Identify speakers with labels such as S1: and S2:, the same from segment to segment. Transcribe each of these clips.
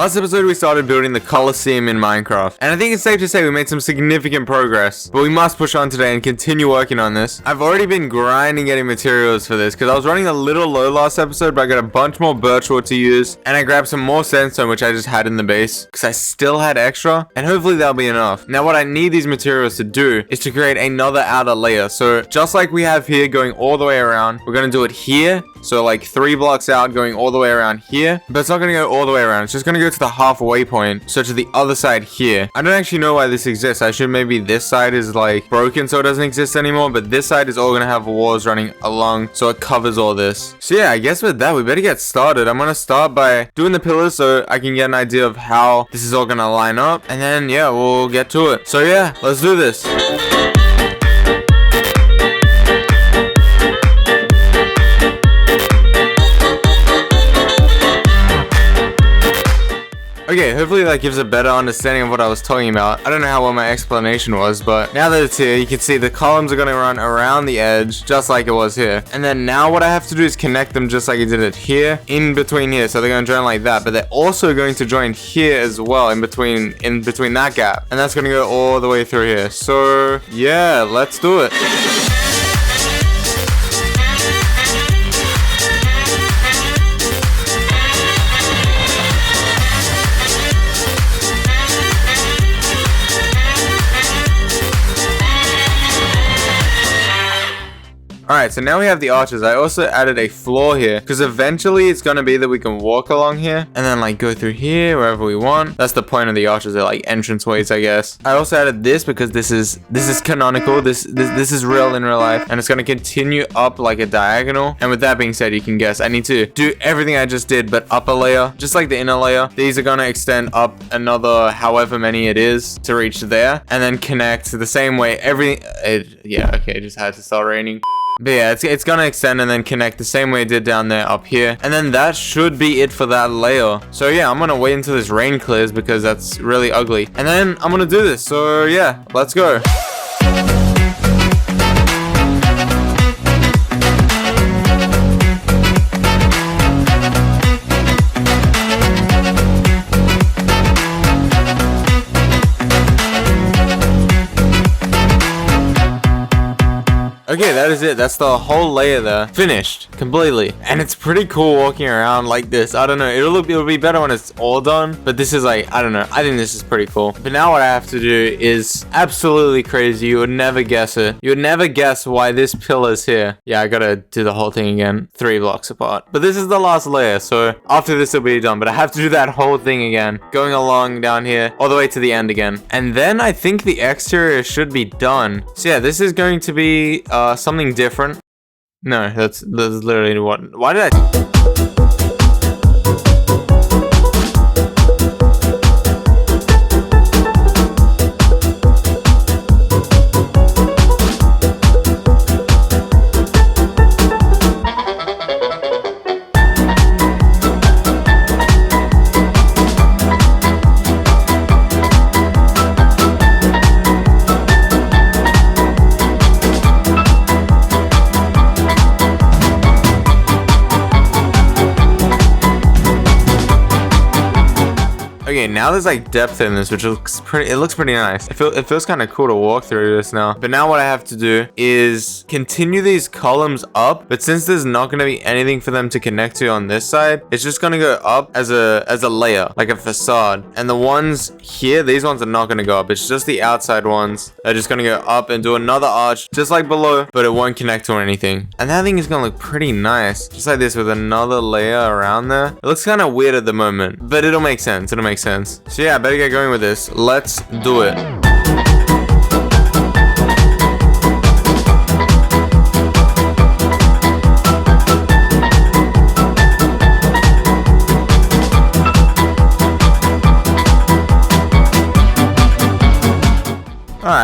S1: Last episode we started building the Colosseum in Minecraft, and I think it's safe to say we made some significant progress, but we must push on today and continue working on this. I've already been grinding getting materials for this, because I was running a little low last episode, but I got a bunch more birch wood to use, and I grabbed some more sandstone which I just had in the base, because I still had extra, and hopefully that'll be enough. Now what I need these materials to do is to create another outer layer, so just like we have here going all the way around, we're going to do it here. So like 3 blocks out going all the way around here, but it's not going to go all the way around. It's just going to go to the halfway point, so to the other side here. I don't actually know why this exists. I assume maybe this side is like broken so it doesn't exist anymore, but this side is all going to have walls running along so it covers all this. So yeah, I guess with that we better get started. I'm going to start by doing the pillars so I can get an idea of how this is all going to line up, and then yeah, we'll get to it. So yeah, let's do this. Okay, hopefully that gives a better understanding of what I was talking about. I don't know how well my explanation was, but now that it's here, you can see the columns are going to run around the edge, just like it was here. And then now what I have to do is connect them just like I did it here, in between here. So they're going to join like that, but they're also going to join here as well, in between that gap. And that's going to go all the way through here. So yeah, let's do it. Alright, so now we have the arches. I also added a floor here, because eventually it's going to be that we can walk along here, and then like go through here, wherever we want. That's the point of the arches. They're like entrance ways, I guess. I also added this because this is canonical. This is real in real life, and it's going to continue up like a diagonal. And with that being said, you can guess I need to do everything I just did, but up a layer, just like the inner layer. These are going to extend up another however many it is to reach there, and then connect the same way. Yeah, okay, it just had to start raining. But yeah, it's gonna extend and then connect the same way it did down there up here. And then that should be it for that layer. So yeah, I'm gonna wait until this rain clears because that's really ugly. And then I'm gonna do this. So yeah, let's go. Okay, that is it. That's the whole layer there. Finished. Completely. And it's pretty cool walking around like this. I don't know. It'll be better when it's all done. But this is like, I don't know. I think this is pretty cool. But now what I have to do is absolutely crazy. You would never guess it. You would never guess why this pillar's here. Yeah, I gotta do the whole thing again. 3 blocks apart. But this is the last layer. So after this, it'll be done. But I have to do that whole thing again. Going along down here. All the way to the end again. And then I think the exterior should be done. So yeah, this is going to be something different. No, that's literally what. Why did I? Okay, now there's like depth in this, which looks pretty nice. It feels kind of cool to walk through this now. But now what I have to do is continue these columns up, but since there's not going to be anything for them to connect to on this side, it's just going to go up as a layer, like a facade. And the ones here, these ones are not going to go up. It's just the outside ones that are just going to go up and do another arch, just like below, but it won't connect to anything. And that thing is going to look pretty nice, just like this with another layer around there. It looks kind of weird at the moment, but it'll make sense. It'll make sense. So yeah, I better get going with this. Let's do it.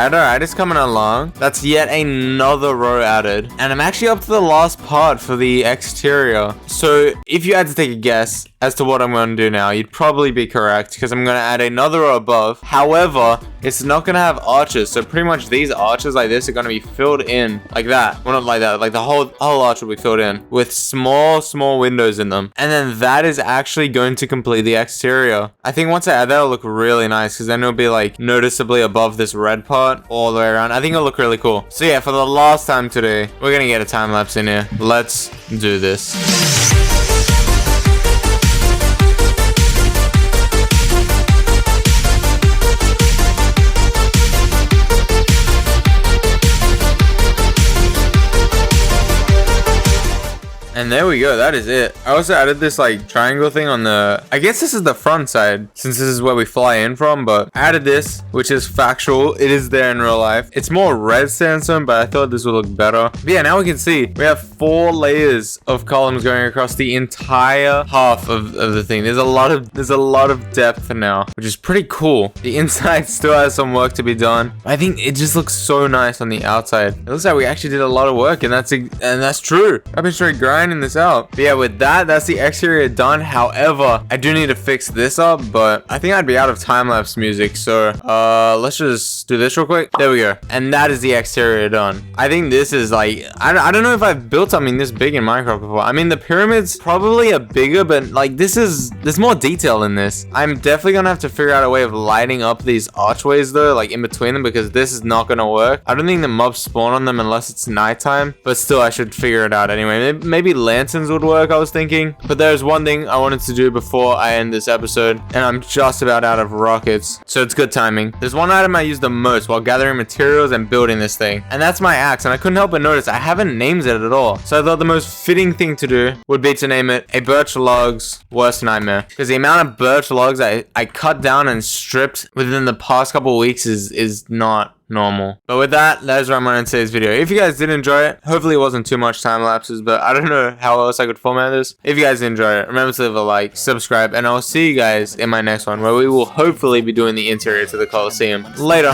S1: Alright, it's coming along. That's yet another row added. And I'm actually up to the last part for the exterior. So if you had to take a guess, as to what I'm going to do now. You'd probably be correct because I'm going to add another row above. However, it's not going to have arches. So pretty much these arches like this are going to be filled in like that. Well, not like that. Like the whole arch will be filled in with small windows in them. And then that is actually going to complete the exterior. I think once I add that, it'll look really nice because then it'll be like noticeably above this red part all the way around. I think it'll look really cool. So yeah, for the last time today, we're going to get a time lapse in here. Let's do this. And there we go, that is it. I also added this like triangle thing on the, I guess this is the front side since this is where we fly in from, but I added this, which is factual. It is there in real life. It's more red sandstone, but I thought this would look better. But yeah, now we can see we have 4 layers of columns going across the entire half of the thing. There's a lot of depth now, which is pretty cool. The inside still has some work to be done. I think it just looks so nice on the outside. It looks like we actually did a lot of work, and that's true. I've been straight grinding this out. But yeah, with that's the exterior done. However, I do need to fix this up, but I think I'd be out of time-lapse music, so let's just do this real quick. There we go. And that is the exterior done. I think this is like, I don't know if I've built something this big in Minecraft before. I mean, the pyramids probably are bigger, but like there's more detail in this. I'm definitely gonna have to figure out a way of lighting up these archways though, like in between them, because this is not gonna work. I don't think the mobs spawn on them unless it's nighttime, but still I should figure it out anyway. Maybe lanterns would work, I was thinking. But there's one thing I wanted to do before I end this episode, and I'm just about out of rockets, so it's good timing. There's one item I use the most while gathering materials and building this thing, and that's my axe. And I couldn't help but notice I haven't named it at all, so I thought the most fitting thing to do would be to name it a birch logs worst nightmare, because the amount of birch logs I cut down and stripped within the past couple of weeks is not normal. But with that is where I'm going to today's video. If you guys did enjoy it, hopefully it wasn't too much time lapses, but I don't know how else I could format this. If you guys enjoyed it, remember to leave a like, subscribe, and I'll see you guys in my next one, where we will hopefully be doing the interior to the Colosseum. Later.